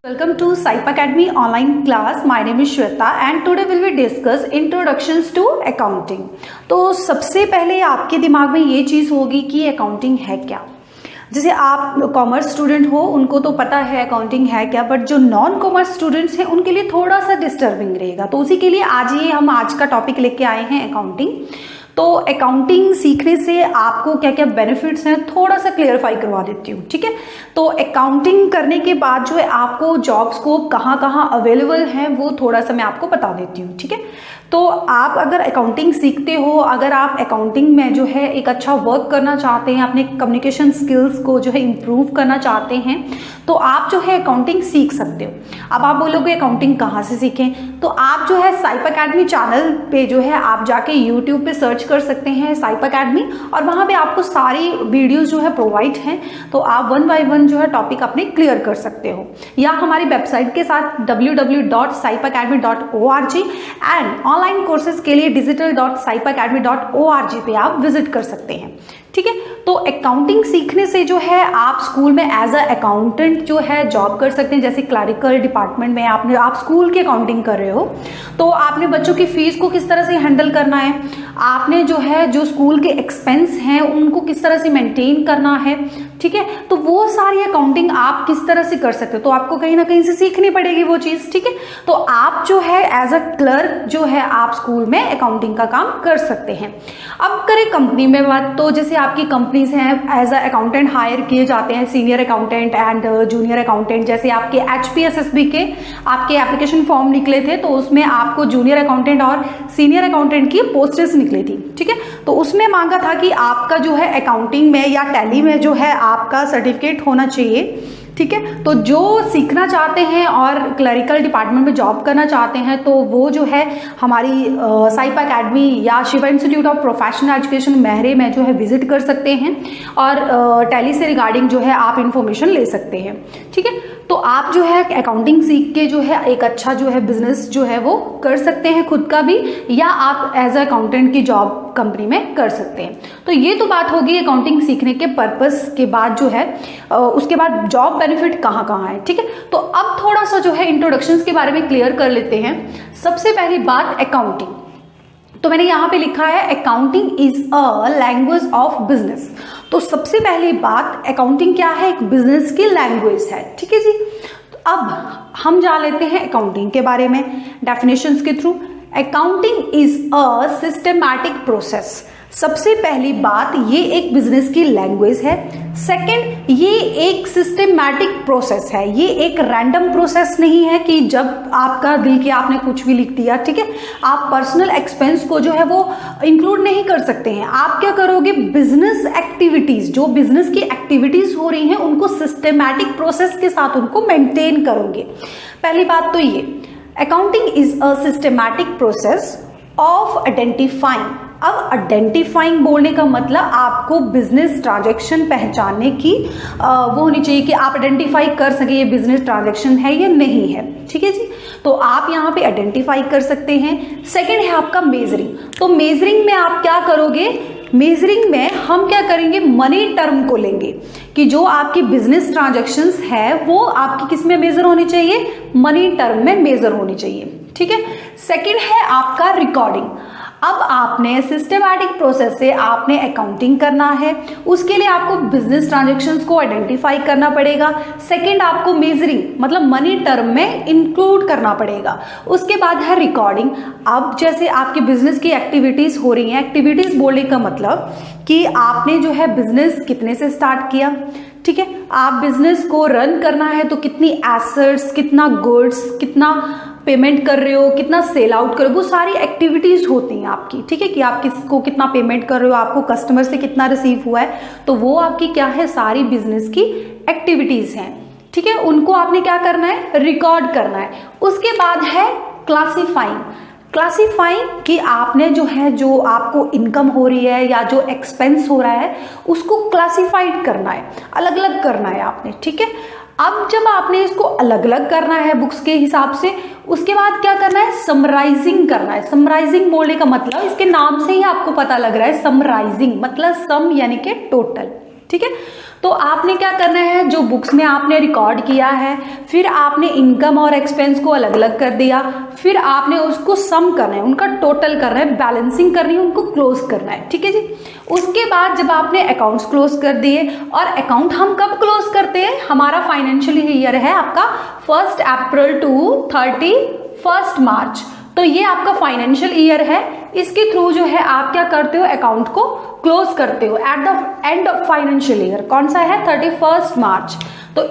Welcome to Saip Academy online class. My name is Shweta and today will be discuss introductions to accounting. तो सबसे पहले आपके दिमाग में ये चीज़ होगी कि अकाउंटिंग है क्या। जैसे आप कॉमर्स स्टूडेंट हो उनको तो पता है अकाउंटिंग है क्या, बट जो नॉन कॉमर्स स्टूडेंट्स हैं उनके लिए थोड़ा सा डिस्टर्बिंग रहेगा। तो उसी के लिए हम आज का टॉपिक लेके आए हैं अकाउंटिंग। तो अकाउंटिंग सीखने से आपको क्या क्या बेनिफिट्स हैं थोड़ा सा क्लियरफाई करवा देती हूँ, ठीक है। तो अकाउंटिंग करने के बाद जो है आपको जॉब स्कोप कहाँ कहाँ अवेलेबल है वो थोड़ा सा मैं आपको बता देती हूँ, ठीक है। तो आप अगर अकाउंटिंग सीखते हो, अगर आप अकाउंटिंग में जो है एक अच्छा वर्क करना चाहते हैं, अपने कम्युनिकेशन स्किल्स को जो है इम्प्रूव करना चाहते हैं, तो आप जो है अकाउंटिंग सीख सकते हो। अब आप बोलोगे अकाउंटिंग कहाँ से सीखें, तो आप जो है साइप अकेडमी चैनल पे जो है आप जाके यूट्यूब पे सर्च कर सकते हैं साइप अकेडमी, और वहाँ पे आपको सारी वीडियोस जो है प्रोवाइड हैं। तो आप वन बाय वन जो है टॉपिक अपने क्लियर कर सकते हो, या हमारी वेबसाइट के साथ www.saipacademy.org एंड ऑनलाइन कोर्सेज के लिए digital.saipacademy.org पे आप विजिट कर सकते हैं, ठीक है। तो अकाउंटिंग सीखने से जो है आप स्कूल में एज अ अकाउंटेंट जो है जॉब कर सकते हैं। जैसे क्लरिकल डिपार्टमेंट में आप स्कूल की अकाउंटिंग कर रहे हो, तो आपने बच्चों की फीस को किस तरह से हैंडल करना है, आपने जो स्कूल के एक्सपेंस हैं उनको किस तरह से मेंटेन करना है, ठीक है। तो वो सारी अकाउंटिंग आप किस तरह से कर सकते हो, तो आपको कहीं ना कहीं से सीखनी पड़ेगी वो चीज़, ठीक है। तो आप जो है एज अ क्लर्क जो है आप स्कूल में अकाउंटिंग का काम कर सकते हैं। अब करें कंपनी में बात, तो जैसे आपकी कंपनीज हैं एज अ अकाउंटेंट हायर किए जाते हैं, senior accountant and junior accountant. जैसे आपके HPSSB के आपके एप्लीकेशन फॉर्म निकले थे, तो उसमें आपको जूनियर अकाउंटेंट और सीनियर अकाउंटेंट की पोस्टेस निकली थी, ठीक है। तो उसमें मांगा था कि आपका जो है अकाउंटिंग में या टैली में जो है आपका सर्टिफिकेट होना चाहिए, ठीक है। तो जो सीखना चाहते हैं और क्लरिकल डिपार्टमेंट में जॉब करना चाहते हैं, तो वो जो है हमारी साइप अकेडमी या Shiva institute of professional education महरे में जो है विजिट कर सकते हैं, और टैली से रिगार्डिंग जो है आप इंफॉर्मेशन ले सकते हैं, ठीक है। तो आप जो है अकाउंटिंग सीख के जो है एक अच्छा जो है बिजनेस जो है वो कर सकते हैं खुद का भी, या आप एज अ अकाउंटेंट की जॉब कंपनी में कर सकते हैं। तो ये तो बात होगी अकाउंटिंग सीखने के पर्पस के बाद जो है उसके बाद जॉब बेनिफिट कहाँ कहाँ है, ठीक है। तो अब थोड़ा सा जो है इंट्रोडक्शंस के बारे में क्लियर कर लेते हैं। सबसे पहली बात अकाउंटिंग, तो मैंने यहाँ पे लिखा है accounting is a language of business. तो सबसे पहली बात अकाउंटिंग क्या है, एक बिजनेस की लैंग्वेज है, ठीक है जी। तो अब हम जान लेते हैं अकाउंटिंग के बारे में डेफिनेशंस के through. Accounting is a systematic process. सबसे पहली बात, ये एक बिजनेस की लैंग्वेज है। सेकंड, ये एक सिस्टमैटिक प्रोसेस है, ये एक रैंडम प्रोसेस नहीं है कि जब आपका दिल किया आपने कुछ भी लिख दिया, ठीक है। आप पर्सनल एक्सपेंस को जो है वो इंक्लूड नहीं कर सकते हैं। आप क्या करोगे, बिजनेस एक्टिविटीज, जो बिजनेस की एक्टिविटीज हो रही हैं उनको सिस्टमैटिक प्रोसेस के साथ उनको मेंटेन करोगे। पहली बात तो ये accounting is a systematic process of identifying. अब आइडेंटिफाइंग बोलने का मतलब आपको बिजनेस ट्रांजैक्शन पहचानने की वो होनी चाहिए कि आप आइडेंटिफाई कर सके ये बिजनेस ट्रांजैक्शन है या नहीं है, ठीक है जी। तो आप यहाँ पे आइडेंटिफाई कर सकते हैं। सेकंड है आपका मेजरिंग। तो मेजरिंग में आप क्या करोगे, मेजरिंग में हम क्या करेंगे, मनी टर्म को लेंगे कि जो आपकी बिजनेस ट्रांजैक्शंस है वो आपकी किस में मेजर होनी चाहिए, मनी टर्म में मेजर होनी चाहिए, ठीक है। सेकंड है आपका रिकॉर्डिंग। अब आपने सिस्टमैटिक प्रोसेस से आपने अकाउंटिंग करना है, उसके लिए आपको बिजनेस ट्रांजैक्शंस को आइडेंटिफाई करना पड़ेगा। सेकंड, आपको मेजरिंग मतलब मनी टर्म में इंक्लूड करना पड़ेगा। उसके बाद है रिकॉर्डिंग। अब जैसे आपके बिजनेस की एक्टिविटीज हो रही हैं, एक्टिविटीज बोलने का मतलब कि आपने जो है बिजनेस कितने से स्टार्ट किया, ठीक है। आप बिजनेस को रन करना है तो कितनी एसेट्स, कितना गुड्स, कितना पेमेंट कर रहे हो, कितना सेल आउट कर रहे हो, वो सारी एक्टिविटीज होती हैं आपकी, ठीक है। कि आप किसको कितना पेमेंट कर रहे हो, आपको कस्टमर से कितना रिसीव हुआ है, तो वो आपकी क्या है, सारी बिजनेस की एक्टिविटीज हैं, ठीक है। उनको आपने क्या करना है, रिकॉर्ड करना है। उसके बाद है क्लासीफाइंग। क्लासीफाइंग कि आपने जो आपको इनकम हो रही है या जो एक्सपेंस हो रहा है उसको क्लासीफाइड करना है, अलग अलग करना है आपने, ठीक है। अब जब आपने इसको अलग अलग करना है बुक्स के हिसाब से, उसके बाद क्या करना है, समराइजिंग करना है। समराइजिंग बोलने का मतलब इसके नाम से ही आपको पता लग रहा है, समराइजिंग मतलब सम यानी कि टोटल, ठीक है। तो आपने क्या करना है, जो बुक्स में आपने रिकॉर्ड किया है, फिर आपने इनकम और एक्सपेंस को अलग अलग कर दिया, फिर आपने उसको सम करना है, उनका टोटल करना है, बैलेंसिंग करनी है, उनको क्लोज करना है। ठीक है जी। उसके बाद जब आपने अकाउंट्स क्लोज कर दिए, और अकाउंट हम कब क्लोज करते हैं, हमारा फाइनेंशियल ईयर है आपका 1 अप्रैल टू 31 मार्च, तो ये आपका फाइनेंशियल ईयर है। इसके थ्रू जो है आप क्या करते हो, अकाउंट को क्लोज करते हो at the end of financial year. कौन सा है, 31 मार्च। तो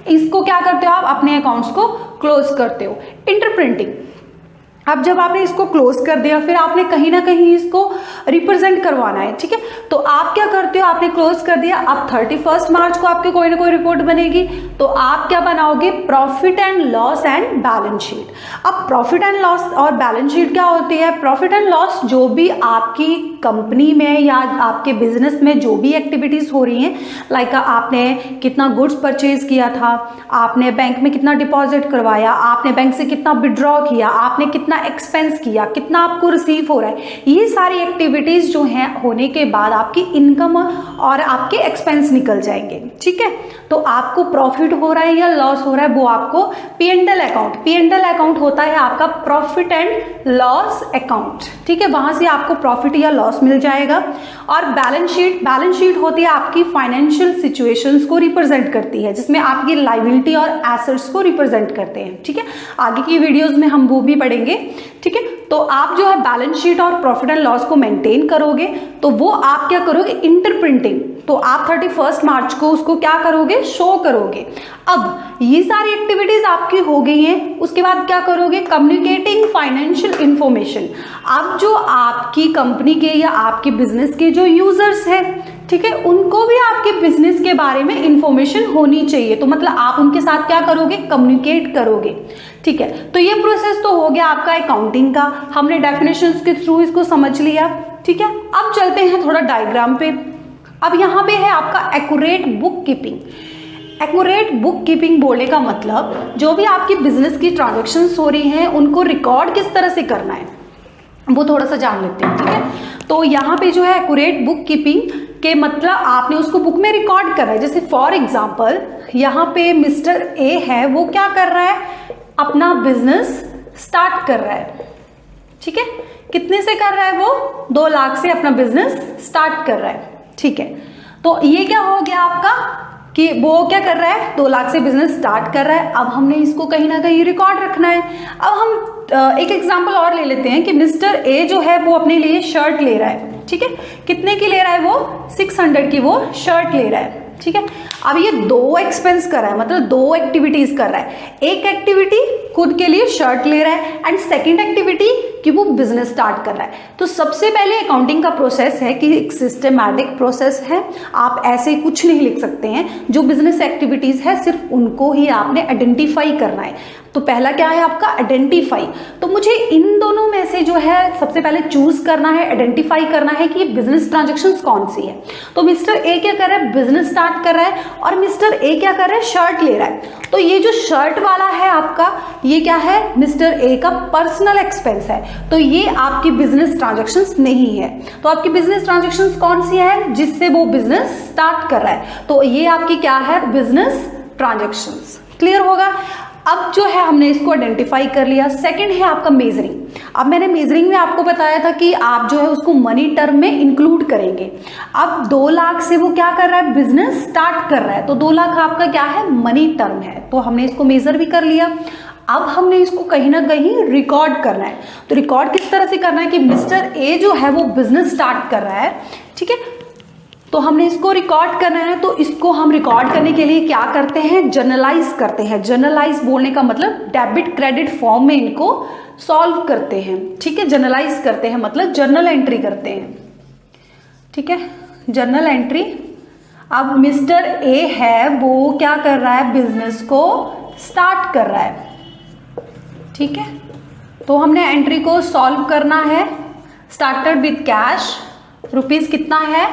इसको क्या करते हो आप, अपने अकाउंट्स को क्लोज करते हो। इंटरप्रिंटिंग, अब जब आपने इसको क्लोज कर दिया, फिर आपने कहीं ना कहीं इसको रिप्रेजेंट करवाना है। ठीक है, तो आप क्या करते हो, आपने क्लोज कर दिया, अब 31 मार्च को आपके कोई ना कोई रिपोर्ट बनेगी, तो आप क्या बनाओगे, profit and loss and balance sheet. अब प्रॉफिट एंड लॉस और बैलेंस शीट क्या होती है, प्रॉफिट एंड लॉस जो भी आपकी कंपनी में या आपके बिजनेस में जो भी एक्टिविटीज हो रही हैं, लाइक आपने कितना गुड्स परचेज किया था, आपने बैंक में कितना डिपॉजिट करवाया, आपने बैंक से कितना विड्रॉ किया, आपने कितना एक्सपेंस किया, कितना आपको रिसीव हो रहा है, ये सारी एक्टिविटीज जो हैं होने के बाद आपकी इनकम और आपके एक्सपेंस निकल जाएंगे। ठीक है, तो आपको प्रॉफिट हो रहा है या लॉस हो रहा है, वो आपको P&L अकाउंट, P&L अकाउंट होता है आपका प्रॉफिट एंड लॉस अकाउंट। ठीक है, वहां से आपको प्रॉफिट या लॉस मिल जाएगा। और बैलेंस शीट होती है आपकी फाइनेंशियल सिचुएशंस को रिप्रेजेंट करती है, जिसमें आपकी लायबिलिटी और एसेट्स को रिप्रेजेंट करते हैं। ठीक है, आगे की वीडियोस में हम वो भी पढ़ेंगे। ठीक है, तो आप जो है बैलेंस शीट और प्रॉफिट एंड लॉस को मेंटेन करोगे, तो वो आप क्या करोगे, इंटरप्रिंटिंग, तो आप 31 मार्च को उसको क्या करोगे, शो करोगे। अब ये सारी एक्टिविटीज आपकी हो गई हैं, उसके बाद क्या करोगे, कम्युनिकेटिंग फाइनेंशियल इंफॉर्मेशन। अब जो आपकी कंपनी के या आपके बिजनेस के जो यूजर्स हैं, ठीक है, उनको भी आपके बिजनेस के बारे में इंफॉर्मेशन होनी चाहिए, तो मतलब आप उनके साथ क्या करोगे, कम्युनिकेट करोगे। ठीक है, तो ये प्रोसेस तो हो गया आपका अकाउंटिंग का, हमने डेफिनेशंस के थ्रू इसको समझ लिया। ठीक है, अब चलते हैं थोड़ा डायग्राम पे। अब यहाँ पे है आपका accurate book keeping. Accurate book keeping बोलने का मतलब जो भी आपकी बिजनेस की ट्रांजेक्शन्स हो रही हैं उनको रिकॉर्ड किस तरह से करना है वो थोड़ा सा जान लेते हैं। ठीक है, तो यहाँ पे जो है एक्यूरेट बुक कीपिंग के मतलब आपने उसको बुक में रिकॉर्ड करना है। जैसे फॉर एग्जाम्पल यहाँ पे मिस्टर ए है, वो क्या कर रहा है, अपना बिजनेस स्टार्ट कर रहा है। ठीक है, कितने से कर रहा है, वो 2 लाख से अपना बिजनेस स्टार्ट कर रहा है। ठीक है, तो ये क्या हो गया आपका कि वो क्या कर रहा है, 2 लाख से बिजनेस स्टार्ट कर रहा है। अब हमने इसको कहीं ना कहीं रिकॉर्ड रखना है। अब हम एक एग्जांपल और ले लेते हैं कि मिस्टर ए जो है वो अपने लिए शर्ट ले रहा है। ठीक है, कितने की ले रहा है, वो 600 की वो शर्ट ले रहा है। ठीक है, अब ये 2 एक्सपेंस कर रहा है, मतलब 2 एक्टिविटीज कर रहा है। एक एक्टिविटी खुद के लिए शर्ट ले रहा है एंड सेकंड एक्टिविटी कि वो बिजनेस स्टार्ट कर रहा है। तो सबसे पहले अकाउंटिंग का प्रोसेस है कि एक सिस्टमैटिक प्रोसेस है, आप ऐसे कुछ नहीं लिख सकते हैं। जो बिजनेस एक्टिविटीज है सिर्फ उनको ही आपने आइडेंटिफाई करना है। तो पहला क्या है आपका, आइडेंटिफाई। तो मुझे इन दोनों में से जो है सबसे पहले चूज करना है, आइडेंटिफाई करना है कि ये बिजनेस ट्रांजैक्शंस कौन सी है। तो मिस्टर ए क्या कर रहा है, बिजनेस स्टार्ट कर रहा है, और मिस्टर ए क्या कर रहा है, शर्ट ले रहा है। तो ये जो शर्ट वाला है आपका, ये क्या है, मिस्टर ए का पर्सनल एक्सपेंस है, तो ये आपकी बिजनेस ट्रांजैक्शंस नहीं है। तो आपकी बिजनेस ट्रांजैक्शंस कौन सी है, जिससे वो बिजनेस स्टार्ट कर रहा है, तो ये आपकी क्या है, बिजनेस ट्रांजैक्शंस। क्लियर होगा। अब जो है हमने इसको आइडेंटिफाई कर लिया। सेकंड है आपका मेजरिंग। अब मैंने मेजरिंग में आपको बताया था कि आप जो है उसको मनी टर्म में इंक्लूड करेंगे। अब 2 लाख से वो क्या कर रहा है, बिजनेस स्टार्ट कर रहा है, तो 2 लाख आपका क्या है, मनी टर्म है, तो हमने इसको मेजर भी कर लिया। अब हमने इसको कहीं ना कहीं रिकॉर्ड करना है। तो रिकॉर्ड किस तरह से करना है कि मिस्टर ए जो है वो बिजनेस स्टार्ट कर रहा है। ठीक है, तो हमने इसको रिकॉर्ड करना है, तो इसको हम रिकॉर्ड करने के लिए क्या करते हैं, जर्नलाइज करते हैं। जर्नलाइज बोलने का मतलब डेबिट क्रेडिट फॉर्म में इनको सॉल्व करते हैं। ठीक है, जर्नलाइज करते हैं मतलब जर्नल एंट्री करते हैं। ठीक है, जर्नल एंट्री। अब मिस्टर ए है, वो क्या कर रहा है, बिजनेस को स्टार्ट कर रहा है। ठीक है, तो हमने एंट्री को सॉल्व करना है। स्टार्टेड विद कैश, रुपीज कितना है,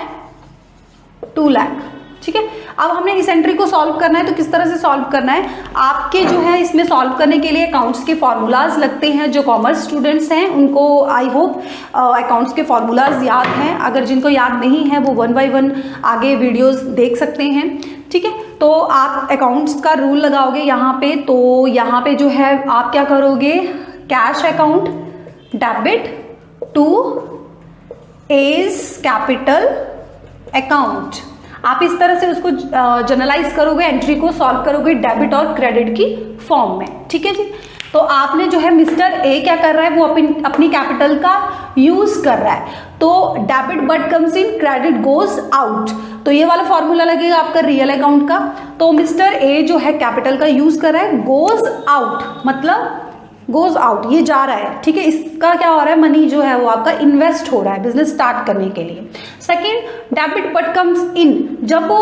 2 लाख। ठीक है, अब हमने इस एंट्री को सॉल्व करना है, तो किस तरह से सॉल्व करना है, आपके जो है इसमें सॉल्व करने के लिए अकाउंट्स के फॉर्मूलाज लगते हैं। जो कॉमर्स स्टूडेंट्स हैं उनको आई होप अकाउंट्स के फॉर्मूलाज याद हैं, अगर जिनको याद नहीं है वो 1 बाय 1 आगे वीडियोस देख सकते हैं, ठीक है। तो आप अकाउंट्स का रूल लगाओगे यहाँ पे, तो यहाँ पे जो है आप क्या करोगे, cash account debit to as capital account, आप इस तरह से उसको जनरलाइज करोगे, एंट्री को सॉल्व करोगे डेबिट और क्रेडिट की फॉर्म में, ठीक है जी। तो आपने जो है मिस्टर ए क्या कर रहा है, वो अपनी कैपिटल का यूज कर रहा है, तो debit but comes in credit goes out, तो ये वाला फॉर्मूला लगेगा आपका रियल अकाउंट का। तो मिस्टर ए जो है कैपिटल का यूज कर रहा है, गोज आउट मतलब गोज आउट, ये जा रहा है, ठीक है। इसका क्या हो रहा है, मनी जो है वो आपका इन्वेस्ट हो रहा है बिजनेस स्टार्ट करने के लिए। सेकंड, डेबिट बट कम्स इन, जब वो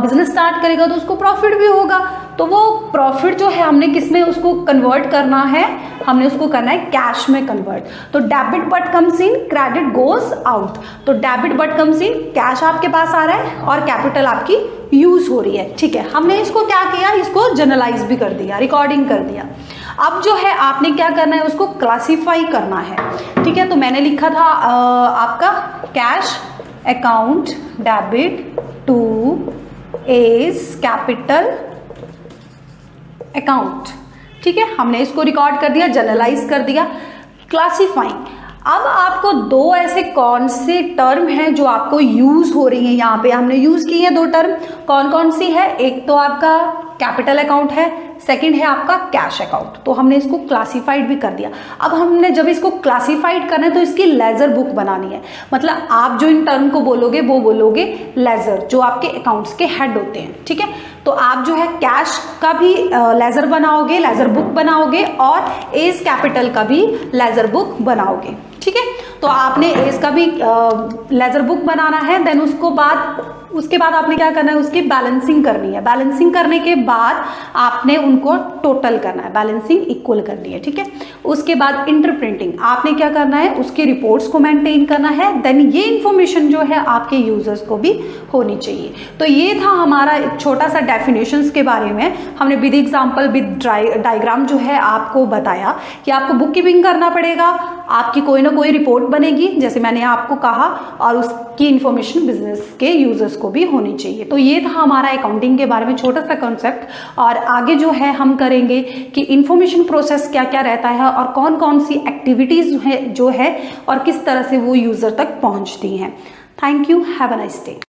बिजनेस स्टार्ट करेगा तो उसको प्रॉफिट भी होगा, तो वो प्रॉफिट जो है हमने किस में उसको कन्वर्ट करना है, हमने उसको करना है कैश में कन्वर्ट। तो debit but comes in credit goes out, तो debit but comes in, cash आपके पास आ रहा है और कैपिटल आपकी यूज हो रही है, ठीक है। हमने इसको क्या किया, इसको जनरलाइज भी कर दिया, रिकॉर्डिंग कर दिया। अब जो है आपने क्या करना है, उसको क्लासिफाई करना है, ठीक है। तो मैंने लिखा था आपका cash account debit to as capital account, ठीक है। हमने इसको रिकॉर्ड कर दिया, जनरलाइज कर दिया, क्लासिफाइंग। अब आपको दो ऐसे कौन से टर्म हैं जो आपको यूज हो रही हैं, यहाँ पे हमने यूज की है दो टर्म, कौन कौन सी है, एक तो आपका कैपिटल अकाउंट है, सेकंड है आपका कैश अकाउंट। तो हमने इसको क्लासिफाइड भी कर दिया। अब हमने जब इसको क्लासिफाइड करना है तो इसकी लेजर बुक बनानी है, मतलब आप जो इन टर्म को बोलोगे वो बोलोगे लेजर, जो आपके अकाउंट्स के हेड होते हैं, ठीक है। तो आप जो है कैश का भी लेजर बनाओगे, लेजर बुक बनाओगे, और एज कैपिटल का भी लेजर बुक बनाओगे, ठीक है। तो आपने एज का भी लेजर बुक बनाना है, देन उसके बाद आपने क्या करना है, उसकी बैलेंसिंग करनी है। बैलेंसिंग करने के बाद आपने उनको टोटल करना है, बैलेंसिंग इक्वल करनी है, ठीक है। उसके बाद इंटरप्रिंटिंग, आपने क्या करना है, उसकी रिपोर्ट्स को मेंटेन करना है, देन ये इंफॉर्मेशन जो है आपके यूजर्स को भी होनी चाहिए। तो ये था हमारा एक छोटा सा डेफिनेशंस के बारे में, हमने विद एग्जाम्पल विद डायग्राम जो है आपको बताया कि आपको बुक कीपिंग करना पड़ेगा, आपकी कोई ना कोई रिपोर्ट बनेगी जैसे मैंने आपको कहा, और उसकी इंफॉर्मेशन बिजनेस के यूजर्स को भी होनी चाहिए। तो ये था हमारा अकाउंटिंग के बारे में छोटा सा कॉन्सेप्ट, और आगे जो है हम करेंगे कि इंफॉर्मेशन प्रोसेस क्या क्या रहता है और कौन कौन सी एक्टिविटीज है जो है और किस तरह से वो यूजर तक पहुंचती हैं। Thank you, have a nice day.